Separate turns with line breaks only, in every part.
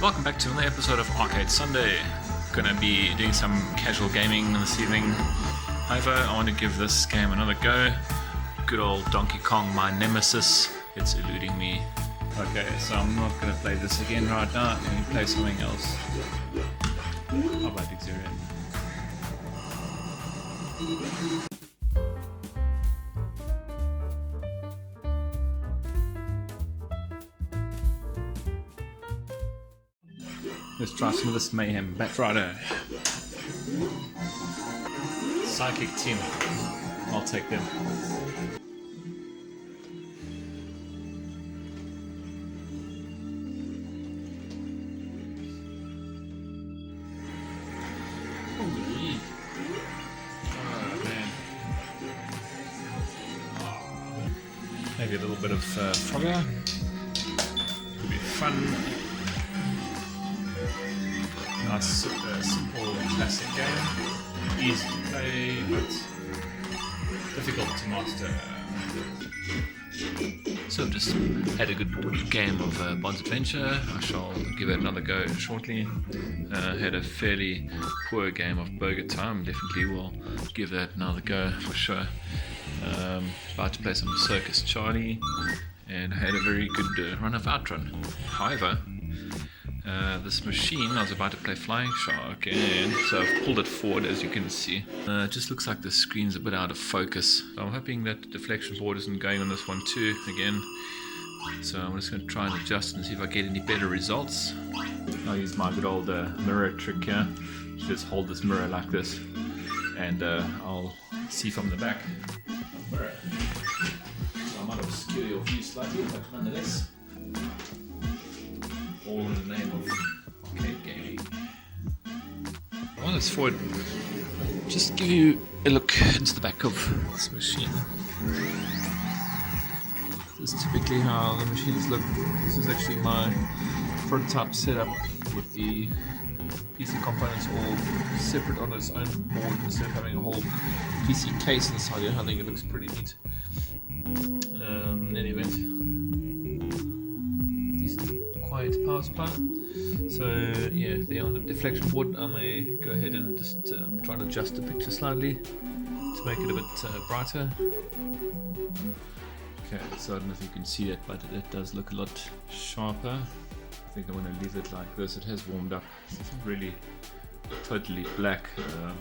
Welcome back to another episode of Arcade Sunday. Gonna be doing some casual gaming this evening. However, I want to give this game another go. Good old Donkey Kong, my nemesis. It's eluding me. Okay, so I'm not gonna play this again right now. Let me play something else. How about Xerian? Let's try some of this mayhem. Batrider. Psychic team. I'll take them. Holy. Oh man. Maybe a little bit of Frogger. Could be fun. Nice, simple, classic game. Easy to play, but difficult to master. So I've just had a good game of Bond's Adventure. I shall give it another go shortly. Had a fairly poor game of Burger Time. Definitely will give that another go for sure. About to play some Circus Charlie, and I had a very good run of Outrun. However, this machine, I was about to play Flying Shark, and so I've pulled it forward, as you can see. It just looks like the screen's a bit out of focus. So I'm hoping that the deflection board isn't going on this one too, again. So I'm just going to try and adjust and see if I get any better results. I'll use my good old mirror trick here. Just hold this mirror like this, and I'll see from the back. Mirror. So I might obscure your view slightly, but nonetheless. All in the name of arcade gaming. On this forward, just give you a look into the back of this machine. This is typically how the machines look. This is actually my prototype setup with the PC components all separate on its own board instead of having a whole PC case inside here. I think it looks pretty neat. In any event. Quiet power supply. So yeah, there on the deflection board I may go ahead and just try and adjust the picture slightly to make it a bit brighter. Okay, so I don't know if you can see that, but it does look a lot sharper. I think I'm going to leave it like this. It has warmed up. It's not really totally black,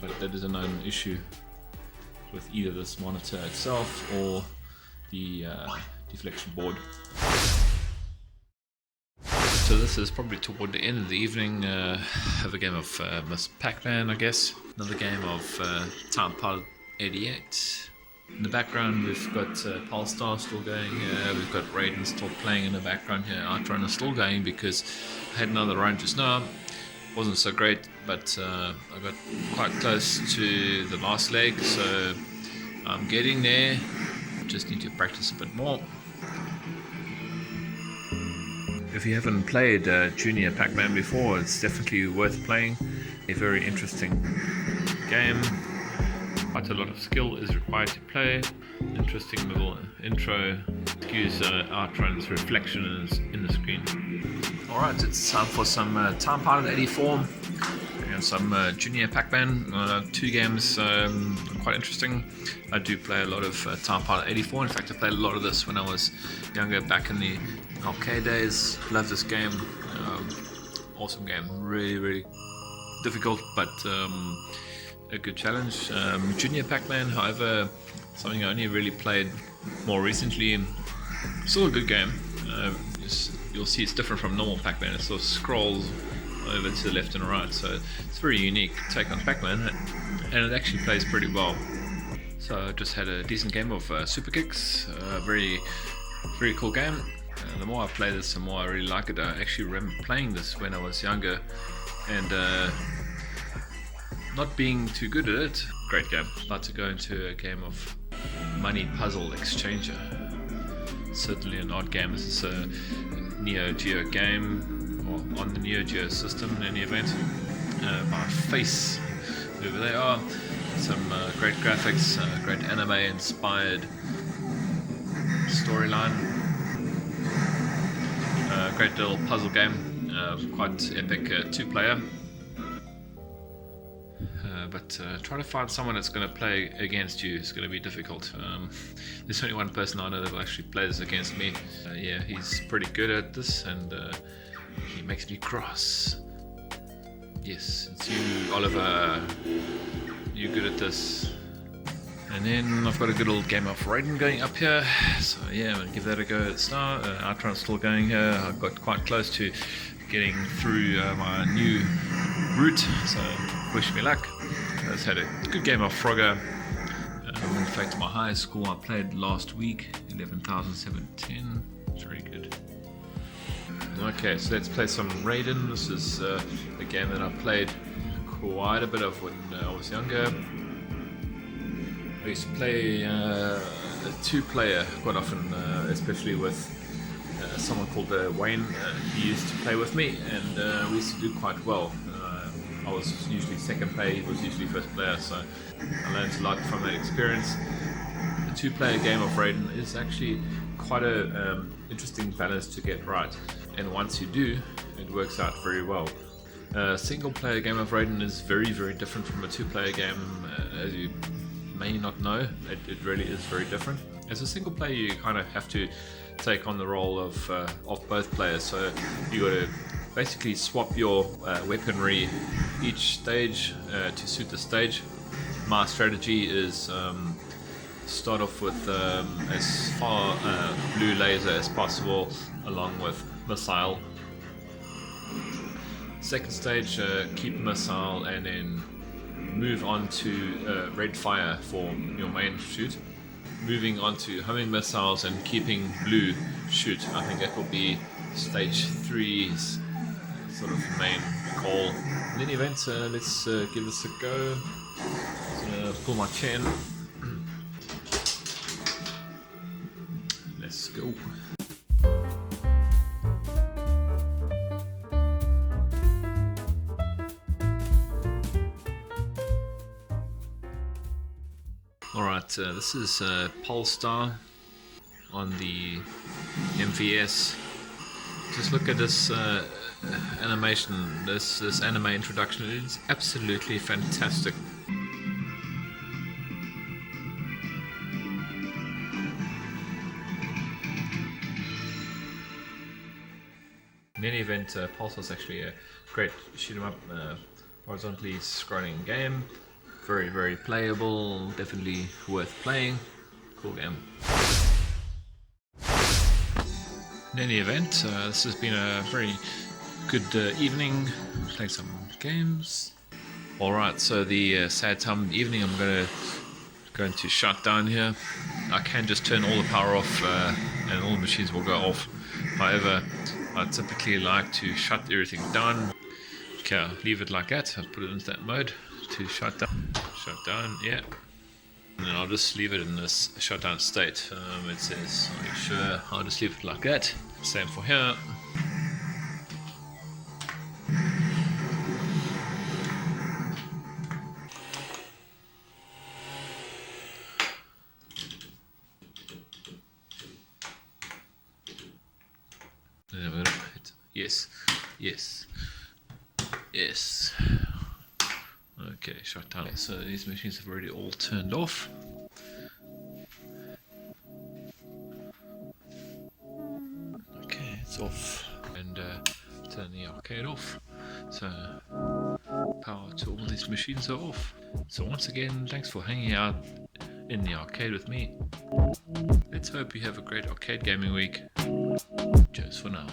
but that is a known issue with either this monitor itself or the deflection board. So this is probably toward the end of the evening. Have a game of Miss Pac-Man, I guess. Another game of Time Pilot 88. In the background we've got Polestar still going here. We've got Raiden still playing in the background here. Outrun is still going because I had another run just now. Wasn't so great, but I got quite close to the last leg, so I'm getting there. Just need to practice a bit more. If you haven't played Junior Pac-Man before, it's definitely worth playing. A very interesting game. Quite a lot of skill is required to play. Interesting little intro. Excuse Outrun's reflection in the screen. Alright, it's time for some Time Pilot 84 and some Junior Pac-Man. Two games quite interesting. I do play a lot of Time Pilot 84. In fact, I played a lot of this when I was younger, back in the arcade days. Love this game. Awesome game. Really difficult, but a good challenge. Junior Pac-Man, however, something I only really played more recently. Still a good game. You'll see it's different from normal Pac-Man. It sort of scrolls over to the left and right, so it's a very unique take on Pac-Man, and it actually plays pretty well. So I just had a decent game of Super Kicks. Very cool game. The more I play this, the more I really like it. I actually remember playing this when I was younger and not being too good at it. Great game. About to go into a game of Money Puzzle Exchanger. Certainly an odd game. This is a Neo Geo game, or on the Neo Geo system in any event, by Face. Whoever they are. Some great graphics, great anime inspired storyline. Great little puzzle game. quite epic 2-player. But try to find someone that's going to play against you is going to be difficult. There's only one person I know that actually plays against me. Yeah, he's pretty good at this, and he makes me cross. Yes, it's you, Oliver. You're good at this. And then I've got a good old game of Raiden going up here. So yeah, I'm going to give that a go at the start. Outrun's still going here. I got quite close to getting through my new route, so wish me luck. I just had a good game of Frogger. In fact, my highest score I played last week, 11,710. It's really good. Okay, so let's play some Raiden. This is a game that I played quite a bit of when I was younger. I used to play a 2-player quite often, especially with someone called Wayne. He used to play with me, and we used to do quite well. I was usually second player, he was usually first player, so I learned a lot from that experience. The 2-player game of Raiden is actually quite a interesting balance to get right, and once you do, it works out very well. A single-player game of Raiden is very, very different from a 2-player game, as you may not know. It really is very different. As a single player, you kind of have to take on the role of both players, so you got to basically swap your weaponry each stage to suit the stage. My strategy is start off with as far blue laser as possible, along with missile. Second stage, keep missile, and then move on to red fire for your main shoot. Moving on to homing missiles and keeping blue shoot. I think that will be stage 3's sort of main call. In any event, let's give this a go. Just gonna pull my chain. Let's go. Alright, this is Polestar on the MVS. Just look at this animation, this anime introduction. It's absolutely fantastic. In any event, Pulsar is actually a great shoot 'em up, horizontally scrolling game. Very, very playable, definitely worth playing. Cool game. In any event, this has been a very good evening, playing some games. Alright, so the sad time of the evening, I'm going to shut down here. I can just turn all the power off and all the machines will go off. However, I typically like to shut everything down. Okay, I'll leave it like that. I'll put it into that mode to shut down, yeah. And then I'll just leave it in this shutdown state. It says, are you sure? I'll just leave it like that. Same for here. Yes, yes, yes. Okay, shut down. Okay, so these machines have already all turned off. Okay, it's off. And turn the arcade off. So power to all these machines are off. So once again, thanks for hanging out in the arcade with me. Let's hope you have a great arcade gaming week. Cheers for now.